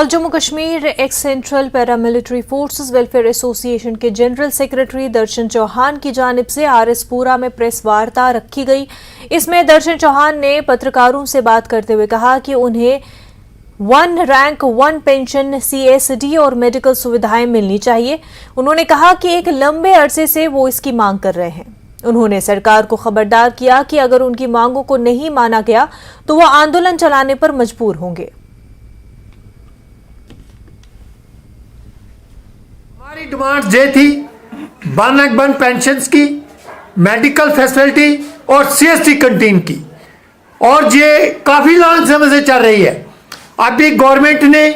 Jammu Kashmir x central paramilitary forces welfare association के general secretary दर्शन चौहान की जानिब से आरएसपुरा में प्रेस वार्ता रखी गई। इसमें दर्शन चौहान ने पत्रकारों से बात करते हुए कहा कि उन्हें 1 रैंक 1 पेंशन, CSD और मेडिकल सुविधाएं मिलनी चाहिए। उन्होंने कहा कि एक लंबे अरसे से वो इसकी मांग कर रहे हैं। उन्होंने सरकार को खबरदार किया कि अगर उनकी मांगों को नहीं माना गया तो वो आंदोलन चलाने पर मजबूर होंगे। हमारी डिमांड ये थी 1 रैंक 1 पेंशन की, मेडिकल फैसिलिटी और CSD कंटीन की, और ये काफी लॉन्ग समय से चल रही है। अभी गवर्नमेंट ने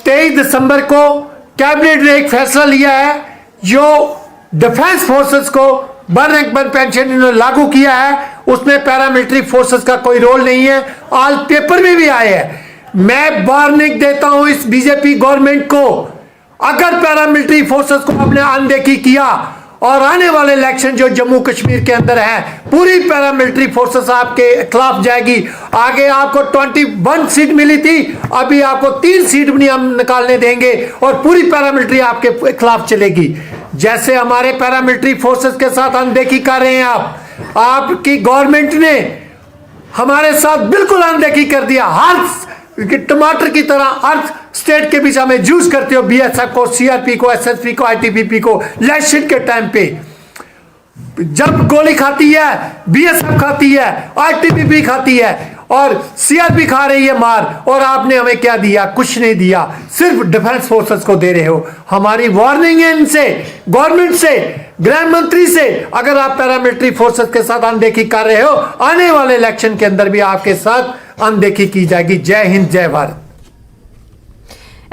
23 दिसंबर को कैबिनेट ने एक फैसला लिया है जो डिफेंस फोर्सेस को 1 रैंक 1 पेंशन इन्होंने लागू किया है। उसमें पैरामिलिट्री फोर्सेस का कोई रोल नहीं है। आज पेपर में भी आए हैं। मैं वार्निंग देता हूं इस बीजेपी गवर्नमेंट को, अगर पैरामिलिट्री फोर्सेस को आपने अनदेखी किया और आने वाले इलेक्शन जो जम्मू कश्मीर के अंदर है, पूरी पैरामिलिट्री फोर्सेस आपके खिलाफ जाएगी। आगे आपको 21 सीट मिली थी, अभी आपको 3 सीट भी हम निकालने देंगे और पूरी पैरामिलिट्री आपके खिलाफ चलेगी। जैसे हमारे पैरामिलिट्री फोर्सेस के साथ अनदेखी कर रहे हैं आपकी गवर्नमेंट ने हमारे साथ बिल्कुल अनदेखी कर दिया। हर टमाटर की तरह हर स्टेट के बीच हमें जूस करते हो, BSF को, CRP को, SSP को, ITBP को। इलेक्शन के टाइम पे जब गोली खाती है, BSF खाती है, ITBP खाती है और CRP खा रही है मार, और आपने हमें क्या दिया? कुछ नहीं दिया, सिर्फ डिफेंस फोर्सेस को दे रहे हो। हमारी वार्निंग है इनसे, गवर्नमेंट से, गृह मंत्री से, अगर आप पैरामिलिट्री फोर्सेस के साथ अनदेखी कर रहे हो, आने वाले इलेक्शन के अंदर भी आपके साथ अनदेखी की जाएगी। जय हिंद, जय भारत।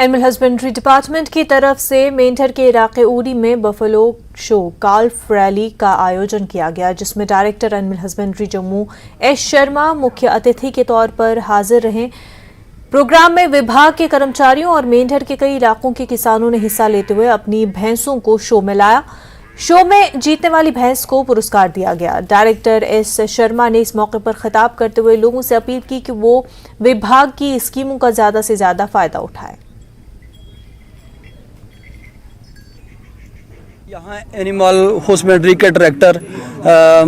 एनिमल हस्बेंड्री डिपार्टमेंट की तरफ से मेंढर के इलाके उरी में बफलो शो काल्फ रैली का आयोजन किया गया, जिसमें director animal husbandry Jammu S. Sharma मुख्य अतिथि के तौर पर हाजिर रहे। प्रोग्राम में विभाग के कर्मचारियों और मेंढर के कई इलाकों के किसानों ने हिस्सा लेते हुए अपनी भैंसों को शो में लाया। शो में जीतने वाली भैंस को पुरस्कार दिया गया। Director S. शर्मा ने इस मौके पर खिताब करते हुए लोगों से अपील की कि वो विभाग की स्कीमों का ज्यादा से ज्यादा फायदा उठाएं। यहाँ एनिमल हस्बेंड्री के डायरेक्टर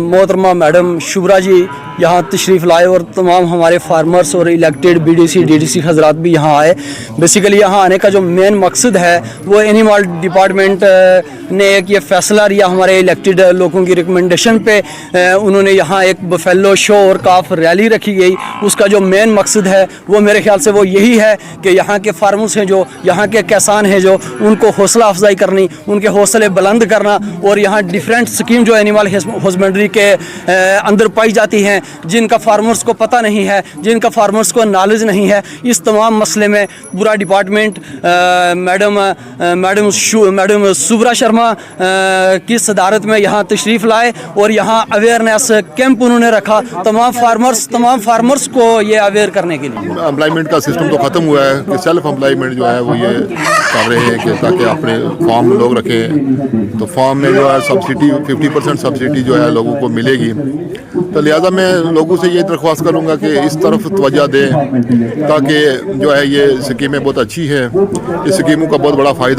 मोहतरमा मैडम शुभरा जी यहाँ तशरीफ़ लाए और तमाम हमारे फार्मर्स और इलेक्टेड BDC DDC हजरात भी यहाँ आए। बेसिकली यहाँ आने का जो मेन मकसद है वो एनिमल डिपार्टमेंट ने एक ये फैसला लिया हमारे इलेक्टेड लोगों की रिकमेंडेशन पे। उन्होंने यहाँ एक बफेलो शो और काफ रैली रखी गई। उसका जो मेन मकसद है वो मेरे ख्याल से वो यही है कि यहाँ के फार्मर्स हैं, जो यहाँ के किसान हैं, जो उनको हौसला अफजाई करनी, उनके हौसले बुलंद करना, और यहाँ डिफरेंट स्कीम जो एनिमल हस्बेंड्री के अंदर पाई जाती हैं, जिनका फार्मर्स को पता नहीं है, जिनका फार्मर्स को नॉलेज नहीं है, इस तमाम मसले में पूरा डिपार्टमेंट मैडम शुभरा शर्मा की सदारत में यहाँ तशरीफ़ लाए और यहाँ अवेयरनेस कैंप उन्होंने रखा तमाम फार्मर्स को ये अवेयर करने के लिए। एम्प्लॉयमेंट का सिस्टम तो ख़त्म हुआ है कि सेल्फ एम्प्लॉयमेंट जो है वो ये कर रहे हैं कि ताकि अपने फार्म लोग रखें, तो फार्म में जो है सब्सिडी 50% सब्सिडी जो है लोगों को मिलेगी। तो लिहाजा मैं लोगों से ये दरख्वास्त करूँगा कि इस तरफ तवज्जो दें ताकि जो है ये स्कीमें बहुत अच्छी हैं, इस स्कीमों का बहुत बड़ा फ़ायदा